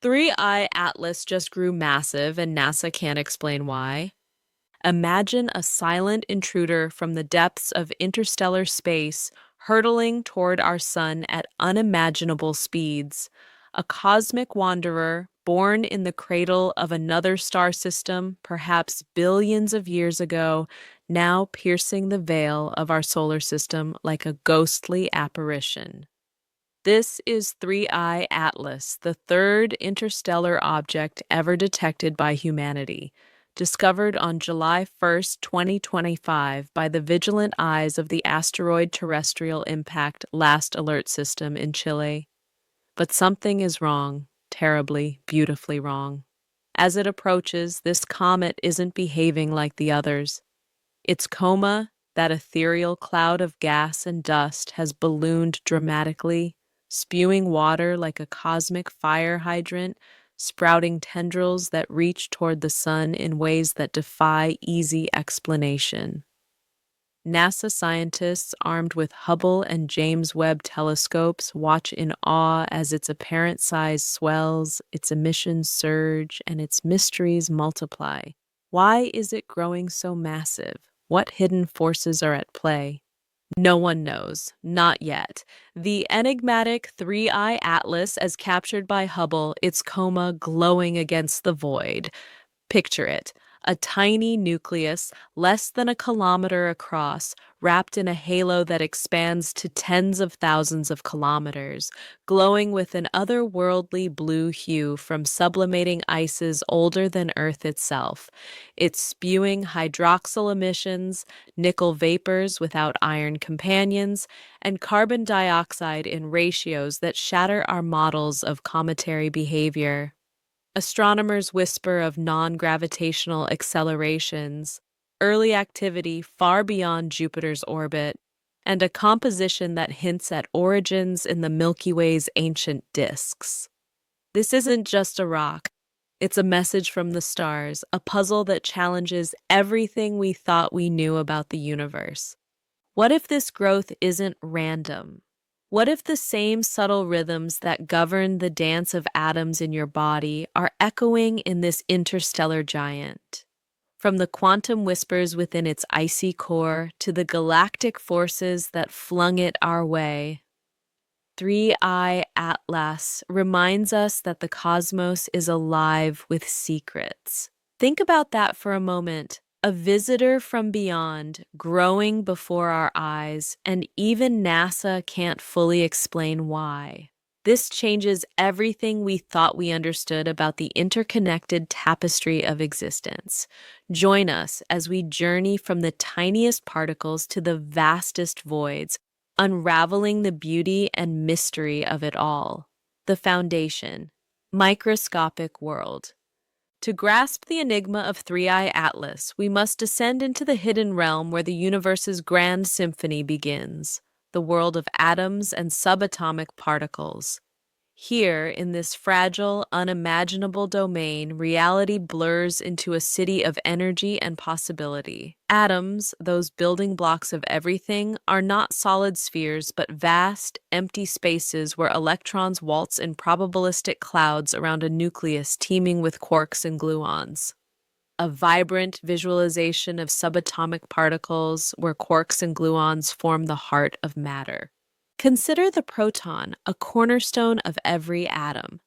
3-Eye Atlas just grew massive, and NASA can't explain why. Imagine a silent intruder from the depths of interstellar space hurtling toward our sun at unimaginable speeds. A cosmic wanderer born in the cradle of another star system, perhaps billions of years ago, now piercing the veil of our solar system like a ghostly apparition. This is 3-Eye Atlas, the third interstellar object ever detected by humanity, discovered on July 1st, 2025 by the vigilant eyes of the Asteroid Terrestrial Impact Last Alert System in Chile. But something is wrong, terribly, beautifully wrong. As it approaches, this comet isn't behaving like the others. Its coma, that ethereal cloud of gas and dust, has ballooned dramatically, spewing water like a cosmic fire hydrant, sprouting tendrils that reach toward the sun in ways that defy easy explanation. NASA scientists, armed with Hubble and James Webb telescopes, watch in awe as its apparent size swells, its emissions surge, and its mysteries multiply. Why is it growing so massive? What hidden forces are at play? No one knows, not yet. The enigmatic 3-Eye Atlas, as captured by Hubble, its coma glowing against the void. Picture it, a tiny nucleus, less than a kilometer across, wrapped in a halo that expands to tens of thousands of kilometers, glowing with an otherworldly blue hue from sublimating ices older than Earth itself. It's spewing hydroxyl emissions, nickel vapors without iron companions, and carbon dioxide in ratios that shatter our models of cometary behavior. Astronomers whisper of non-gravitational accelerations, early activity far beyond Jupiter's orbit, and a composition that hints at origins in the Milky Way's ancient disks. This isn't just a rock. It's a message from the stars, a puzzle that challenges everything we thought we knew about the universe. What if this growth isn't random? What if the same subtle rhythms that govern the dance of atoms in your body are echoing in this interstellar giant? From the quantum whispers within its icy core to the galactic forces that flung it our way, 3-Eye Atlas reminds us that the cosmos is alive with secrets. Think about that for a moment. A visitor from beyond, growing before our eyes, and even NASA can't fully explain why. This changes everything we thought we understood about the interconnected tapestry of existence. Join us as we journey from the tiniest particles to the vastest voids, unraveling the beauty and mystery of it all. The foundation, microscopic world. To grasp the enigma of 3-Eye Atlas, we must descend into the hidden realm where the universe's grand symphony begins, the world of atoms and subatomic particles. Here, in this fragile, unimaginable domain, reality blurs into a city of energy and possibility. Atoms, those building blocks of everything, are not solid spheres but vast, empty spaces where electrons waltz in probabilistic clouds around a nucleus teeming with quarks and gluons. A vibrant visualization of subatomic particles where quarks and gluons form the heart of matter. Consider the proton, a cornerstone of every atom.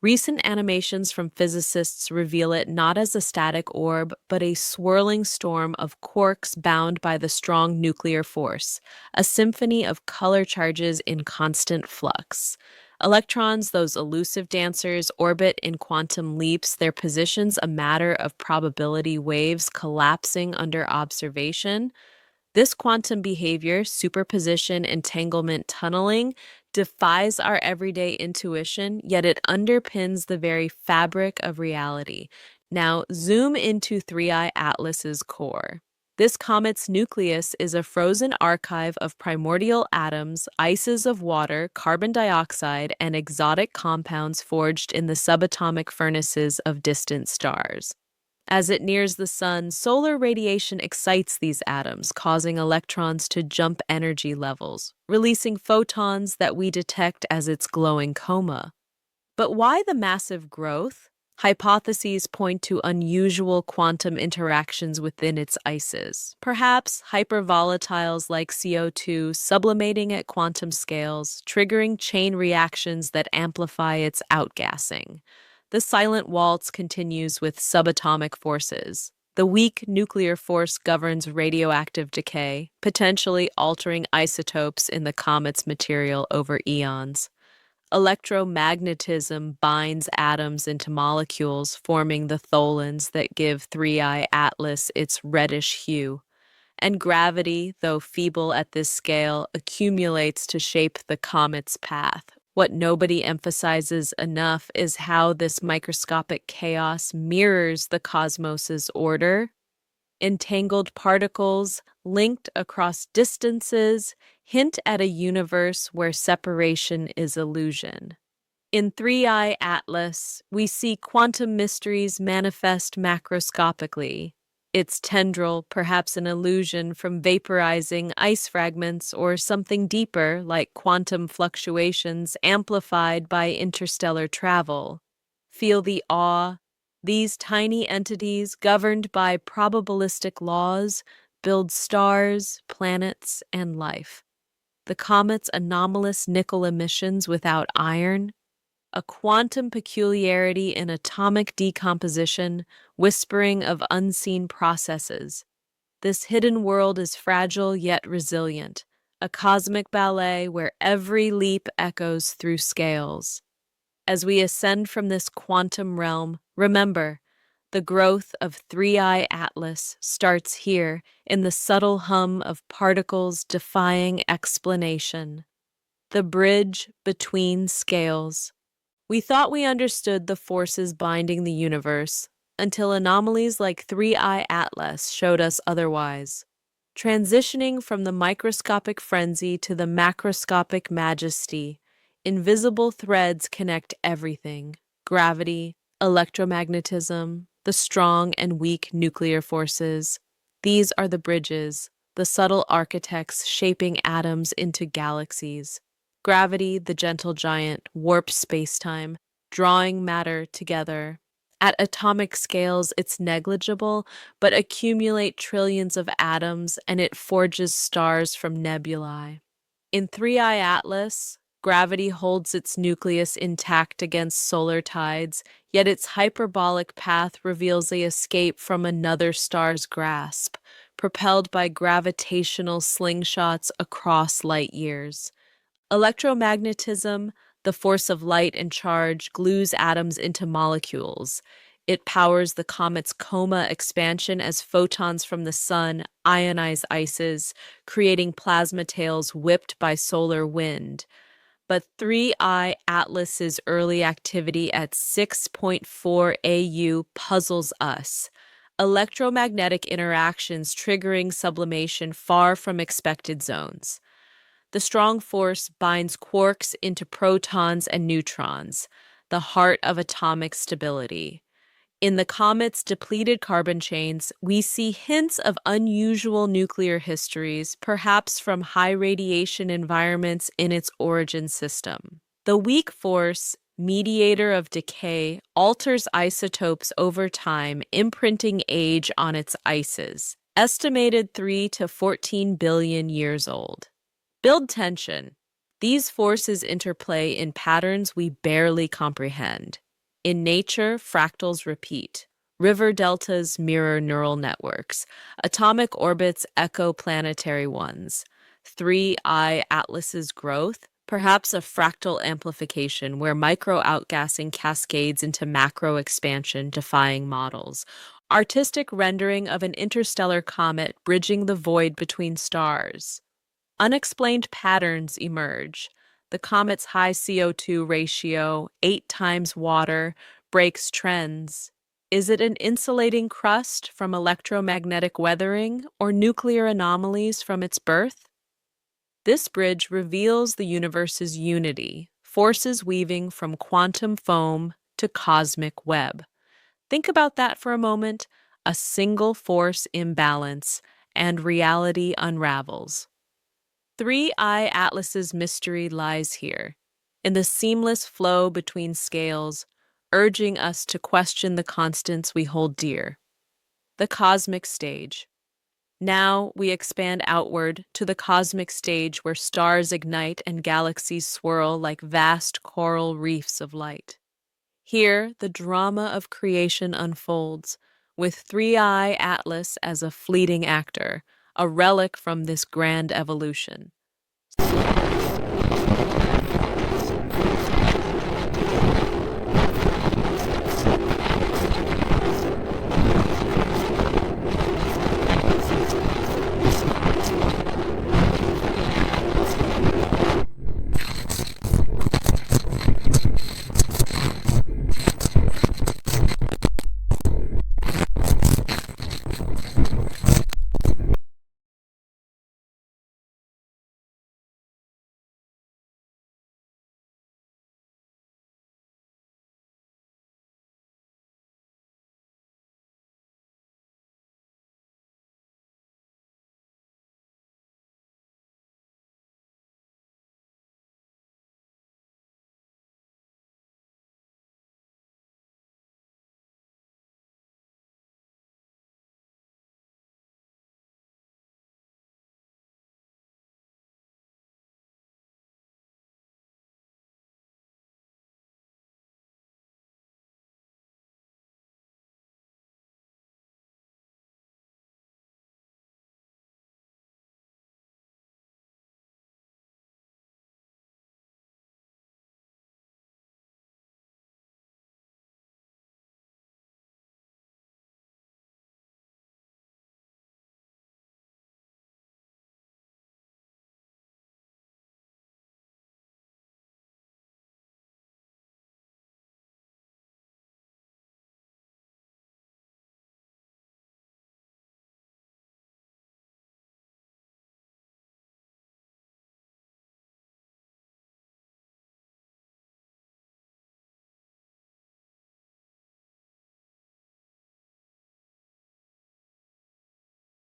Recent animations from physicists reveal it not as a static orb, but a swirling storm of quarks bound by the strong nuclear force, a symphony of color charges in constant flux. Electrons, those elusive dancers, orbit in quantum leaps, their positions a matter of probability waves collapsing under observation. This quantum behavior, superposition, entanglement, tunneling, defies our everyday intuition, yet it underpins the very fabric of reality. Now, zoom into 3-Eye Atlas's core. This comet's nucleus is a frozen archive of primordial atoms, ices of water, carbon dioxide, and exotic compounds forged in the subatomic furnaces of distant stars. As it nears the sun, solar radiation excites these atoms, causing electrons to jump energy levels, releasing photons that we detect as its glowing coma. But why the massive growth? Hypotheses point to unusual quantum interactions within its ices. Perhaps hypervolatiles like CO2 sublimating at quantum scales, triggering chain reactions that amplify its outgassing. The silent waltz continues with subatomic forces. The weak nuclear force governs radioactive decay, potentially altering isotopes in the comet's material over eons. Electromagnetism binds atoms into molecules, forming the tholins that give 3I Atlas its reddish hue. And gravity, though feeble at this scale, accumulates to shape the comet's path. What nobody emphasizes enough is how this microscopic chaos mirrors the cosmos's order. Entangled particles, linked across distances, hint at a universe where separation is illusion. In 3I Atlas, we see quantum mysteries manifest macroscopically. Its tendril, perhaps an illusion from vaporizing ice fragments or something deeper like quantum fluctuations amplified by interstellar travel. Feel the awe. These tiny entities, governed by probabilistic laws, build stars, planets, and life. The comet's anomalous nickel emissions without iron, a quantum peculiarity in atomic decomposition, whispering of unseen processes. This hidden world is fragile yet resilient, a cosmic ballet where every leap echoes through scales. As we ascend from this quantum realm, remember, the growth of 3I Atlas starts here in the subtle hum of particles defying explanation. The bridge between scales. We thought we understood the forces binding the universe until anomalies like 3I Atlas showed us otherwise. Transitioning from the microscopic frenzy to the macroscopic majesty, invisible threads connect everything: gravity, electromagnetism, the strong and weak nuclear forces. These are the bridges, the subtle architects shaping atoms into galaxies. Gravity, the gentle giant, warps spacetime, drawing matter together. At atomic scales, it's negligible, but accumulate trillions of atoms and it forges stars from nebulae. In 3I Atlas, gravity holds its nucleus intact against solar tides, yet its hyperbolic path reveals a escape from another star's grasp, propelled by gravitational slingshots across light years. Electromagnetism, the force of light and charge, glues atoms into molecules. It powers the comet's coma expansion as photons from the sun ionize ices, creating plasma tails whipped by solar wind. But 3I Atlas's early activity at 6.4 AU puzzles us. Electromagnetic interactions triggering sublimation far from expected zones. The strong force binds quarks into protons and neutrons, the heart of atomic stability. In the comet's depleted carbon chains, we see hints of unusual nuclear histories, perhaps from high radiation environments in its origin system. The weak force, mediator of decay, alters isotopes over time, imprinting age on its ices, estimated 3 to 14 billion years old. Build tension. These forces interplay in patterns we barely comprehend. In nature, fractals repeat. River deltas mirror neural networks. Atomic orbits echo planetary ones. 3I Atlas's growth, perhaps a fractal amplification where micro outgassing cascades into macro expansion, defying models. Artistic rendering of an interstellar comet bridging the void between stars. Unexplained patterns emerge. The comet's high CO2 ratio, 8 times water, breaks trends. Is it an insulating crust from electromagnetic weathering or nuclear anomalies from its birth? This bridge reveals the universe's unity, forces weaving from quantum foam to cosmic web. Think about that for a moment. A single force imbalance, and reality unravels. 3I Atlas's mystery lies here. in the seamless flow between scales, urging us to question the constants we hold dear. The cosmic stage. Now we expand outward to the cosmic stage where stars ignite and galaxies swirl like vast coral reefs of light. Here, the drama of creation unfolds, with Three-Eye Atlas as a fleeting actor, a relic from this grand evolution.